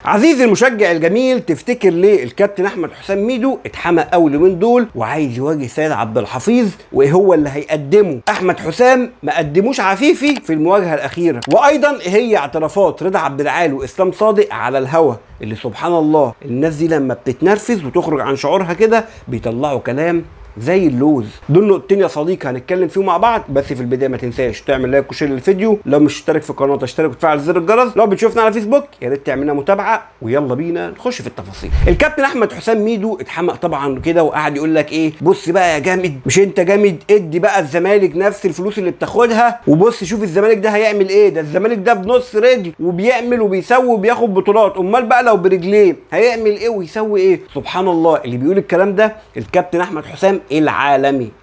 عزيزي المشجع الجميل، تفتكر ليه الكابتن احمد حسام ميدو اتحمق قوي اليومين دول وعايز يواجه سيد عبد الحفيظ؟ وايه هو اللي هيقدمه احمد حسام ما قدموش عفيفي في المواجهه الاخيره؟ وايضا ايه هي اعترافات رضا عبد العال واسلام صادق على الهوا اللي سبحان الله الناس دي لما بتتنرفز وتخرج عن شعورها كده بيطلعوا كلام زي اللوز. دول نقطتين يا صديقي هنتكلم فيهم مع بعض، بس في البدايه ما تنساش تعمل لايك وشير للفيديو، لو مش مشترك في القناه تشترك وتفعل زر الجرس، لو بتشوفنا على فيسبوك يا ريت تعملنا متابعه، ويلا بينا نخش في التفاصيل. الكابتن احمد حسام ميدو اتحمق طبعا كده وقعد يقول لك ايه، بص بقى يا جامد، مش انت جامد، ادي بقى الزمالك نفس الفلوس اللي بتاخدها، وبص شوف الزمالك ده هيعمل ايه، ده الزمالك ده بنص رجل وبيعمل وبيسوي وبياخد بطولات، امال بقى لو برجليه هيعمل ايه ويسوي ايه؟ سبحان الله، اللي بيقول الكلام ده الكابتن احمد حسام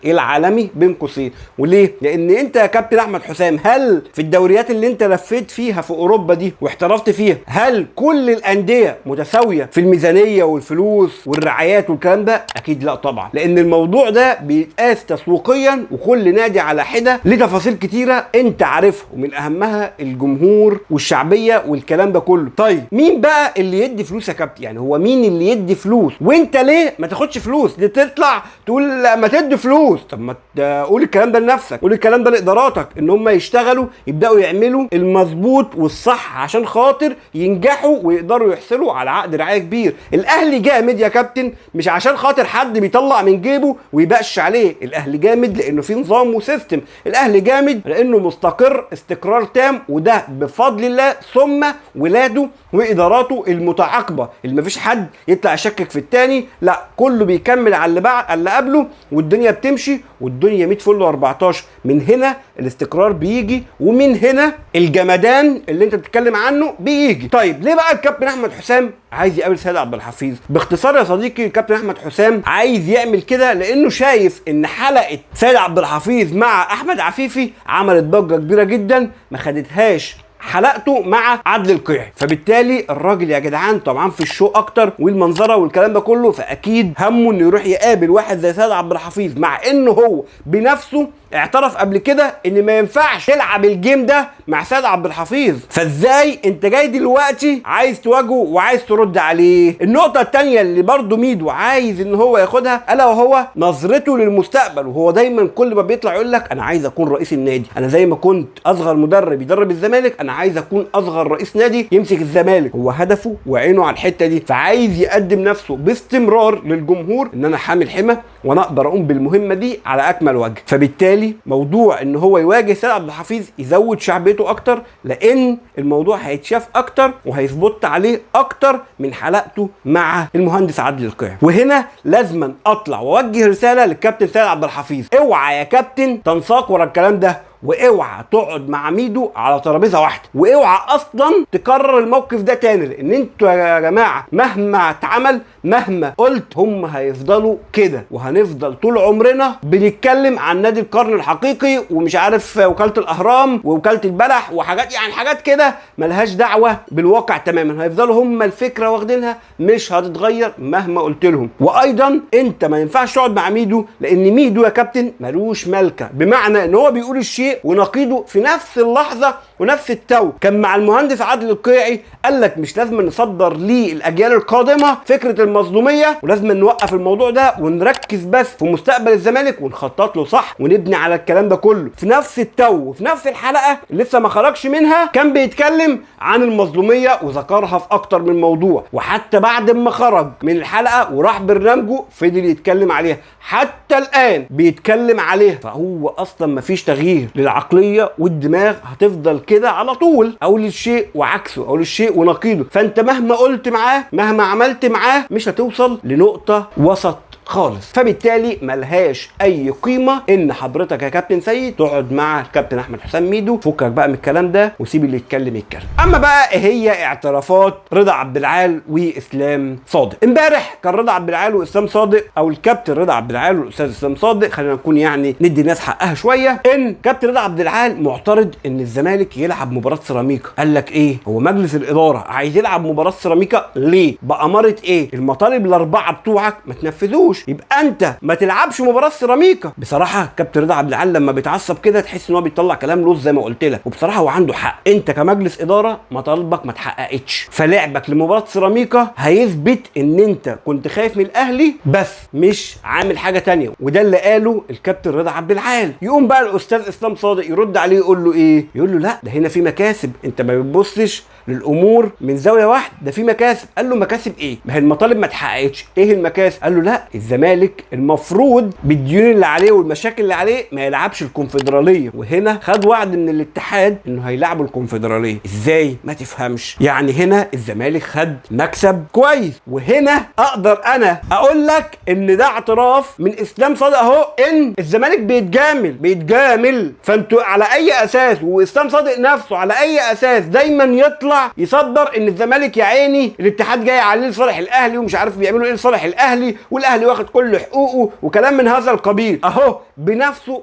العالمي بين قوسين. وليه؟ لان انت يا كابتن احمد حسام، هل في الدوريات اللي انت لفيت فيها في اوروبا دي واحترفت فيها، هل كل الانديه متساويه في الميزانيه والفلوس والرعايات والكلام ده؟ اكيد لا طبعا، لان الموضوع ده بيتقاس تسويقيا وكل نادي على حده ليه تفاصيل كتيره انت عارفها، ومن اهمها الجمهور والشعبيه والكلام ده كله. طيب مين بقى اللي يدي فلوس يا كابتن؟ يعني هو مين اللي يدي فلوس؟ وانت ليه ما تاخدش فلوس؟ دي تطلع تقول لا ما تدي فلوس، طب ما تقول الكلام ده لنفسك، قول الكلام ده لاداراتك ان هم يشتغلوا يبداوا يعملوا المظبوط والصح عشان خاطر ينجحوا ويقدروا يحصلوا على عقد رعايه كبير. الاهلي جامد يا كابتن مش عشان خاطر حد بيطلع من جيبه ويبقش عليه، الاهلي جامد لانه في نظام وسيستم، الاهلي جامد لانه مستقر استقرار تام، وده بفضل الله ثم ولاده واداراته المتعاقبه اللي مفيش حد يطلع يشكك في التاني، لا كله بيكمل على اللي بعد اللي قبله والدنيا بتمشي والدنيا 100 فل و14. من هنا الاستقرار بيجي، ومن هنا الجمدان اللي انت بتتكلم عنه بيجي. طيب ليه بقى الكابتن احمد حسام عايز يقابل سيد عبد الحفيظ؟ باختصار يا صديقي، الكابتن احمد حسام عايز يعمل كده لانه شايف ان حلقه سيد عبد الحفيظ مع احمد عفيفي عملت ضجه كبيره جدا ما خدتهاش حلقته مع عادل القيعي، فبالتالي الراجل يا جدعان طبعا في الشو اكتر والمنظره والكلام ده كله، فاكيد همه انه يروح يقابل واحد زي سيد عبد الحفيظ، مع انه هو بنفسه اعترف قبل كده ان ما ينفعش تلعب الجيم ده مع سيد عبد الحفيظ، فازاي انت جاي دلوقتي عايز تواجهه وعايز ترد عليه؟ النقطه الثانيه اللي برضو ميدو عايز ان هو ياخدها الا وهو نظرته للمستقبل، وهو دايما كل ما بيطلع يقول لك انا عايز اكون رئيس النادي، انا زي ما كنت اصغر مدرب يدرب الزمالك انا عايز اكون اصغر رئيس نادي يمسك الزمالك، هو هدفه وعينه على الحته دي، فعايز يقدم نفسه باستمرار للجمهور ان انا حامل حمى وانا اقدر اقوم بالمهمه دي على اكمل وجه. فبالتالي موضوع ان هو يواجه سيد عبد الحفيظ يزود شعبيته اكتر، لان الموضوع هيتشاف اكتر وهيثبت عليه اكتر من حلقته مع المهندس عادل القيعي. وهنا لازما اطلع واوجه رساله للكابتن سيد عبد الحفيظ، اوعى يا كابتن تنساق ورا الكلام ده، واوعى تقعد مع ميدو على ترابيزه واحده، واوعى اصلا تكرر الموقف ده تاني، لان انتوا يا جماعه مهما اتعمل مهما قلت هم هيفضلوا كده، وهنفضل طول عمرنا بنتكلم عن نادي القرن الحقيقي ومش عارف وكاله الاهرام ووكاله البلح وحاجات، يعني حاجات كده ملهاش دعوه بالواقع تماما، هيفضلوا هم الفكره واخدينها مش هتتغير مهما قلت لهم. وايضا انت ما ينفعش تقعد مع ميدو، لان ميدو يا كابتن ملوش ملكه، بمعنى ان هو بيقول الشيء ونقيده في نفس اللحظه ونفس التو. كان مع المهندس عادل القيعي قال لك مش لازم نصدر ليه الاجيال القادمه فكره المظلوميه، ولازم نوقف الموضوع ده ونركز بس في مستقبل الزمالك ونخطط له صح ونبني على الكلام ده كله. في نفس التو وفي نفس الحلقه اللي لسه ما خرجش منها كان بيتكلم عن المظلوميه وذكرها في اكتر من موضوع، وحتى بعد ما خرج من الحلقه وراح برنامجه فضل يتكلم عليها، حتى الان بيتكلم عليها. فهو اصلا ما فيش تغيير للعقليه والدماغ، هتفضل كده على طول اقول الشيء وعكسه، اقول الشيء ونقيده، فانت مهما قلت معاه مهما عملت معاه مش هتوصل لنقطه وسط خالص. فبالتالي ملهاش اي قيمه ان حضرتك يا كابتن سيد تقعد مع الكابتن احمد حسام ميدو، فكك بقى من الكلام ده وسيب اللي يتكلم يتكلم. اما بقى ايه هي اعترافات رضا عبد العال واسلام صادق؟ امبارح كان رضا عبد العال واسلام صادق، او الكابتن رضا عبد العال والاستاذ اسلام صادق، خلينا نكون يعني ندي الناس حقها شويه، ان كابتن رضا عبد العال معترض ان الزمالك يلعب مباراه سيراميكا. قال لك ايه، هو مجلس الاداره عايز يلعب مباراه سيراميكا ليه؟ بأمارة ايه؟ المطالب الاربعه بتوعك ما تنفذوش، بيلعبوش، يبقى انت ما تلعبش مباراه سيراميكا. بصراحه كابتن رضا عبد العال لما بيتعصب كده تحس ان هو بيطلع كلام لوز زي ما قلت لك، وبصراحه هو عنده حق. انت كمجلس اداره مطالبك ما اتحققتش، فلعبك لمباراه سيراميكا هيثبت ان انت كنت خايف من الاهلي بس مش عامل حاجه تانية، وده اللي قاله الكابتن رضا عبد العال. يقوم بقى الاستاذ اسلام صادق يرد عليه يقول له ايه؟ يقول له لا ده هنا في مكاسب، انت ما بتبصش للامور من زاويه واحده، ده في مكاسب. قال له مكاسب ايه؟ ما هي المطالب ما اتحققتش، ايه المكاسب؟ قال له لا الزمالك المفروض بالديون اللي عليه والمشاكل اللي عليه ما يلعبش الكونفدراليه، وهنا خد وعد من الاتحاد انه هيلعبوا الكونفدراليه. ازاي؟ ما تفهمش. يعني هنا الزمالك خد مكسب كويس، وهنا اقدر انا اقول لك ان ده اعتراف من اسلام صادق اهو ان الزمالك بيتجامل. فانتوا على اي اساس؟ واسلام صادق نفسه على اي اساس دايما يطلع يصدر ان الزمالك يا عيني الاتحاد جاي عليه لصالح الاهلي ومش عارف بيعملوا ايه لصالح الاهلي، والاهلي واخد كل حقوقه وكلام من هذا القبيل. اهو بنفسه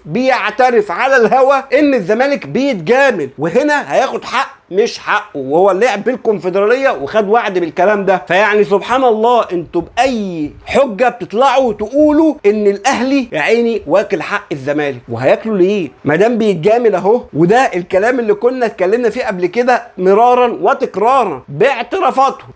بيعترف على الهوا ان الزمالك بيتجامل، وهنا هياخد حق مش حقه، وهو لعب بالكونفدراليه وخد وعد بالكلام ده. فيعني سبحان الله انتوا باي حجه بتطلعوا تقولوا ان الاهلي يا عيني واكل حق الزمالك؟ وهياكلوا ليه ما دام بيتجامل اهو؟ وده الكلام اللي كنا اتكلمنا فيه قبل كده مرارا وتكرارا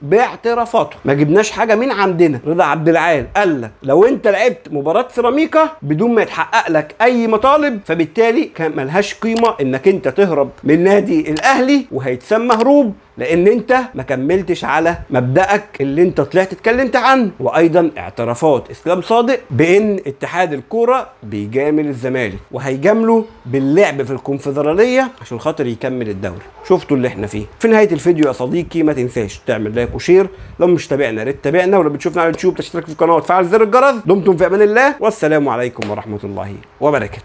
باعترافاته. ما جبناش حاجه من عندنا. رضا عبد العال قال لك لو انت لعبت مباراه سيراميكا بدون ما يتحقق لك اي مطالب فبالتالي كان ملهاش قيمه انك انت تهرب من نادي الاهلي، وهيتسمى هروب لان انت ما كملتش على مبدأك اللي انت طلعت اتكلمت عنه. وايضا اعترافات اسلام صادق بان اتحاد الكوره بيجامل الزمالك وهيجامله باللعب في الكونفدراليه عشان خاطر يكمل الدوري. شفتوا اللي احنا فيه. في نهايه الفيديو يا صديقي ما تنساش تعمل لايك وشير، لو مش تابعنا يا ريت تابعنا، ولو بتشوفنا على اليوتيوب تشترك في القناه وتفعل زر الجرس. دمتم في امان الله، والسلام عليكم ورحمه الله وبركاته.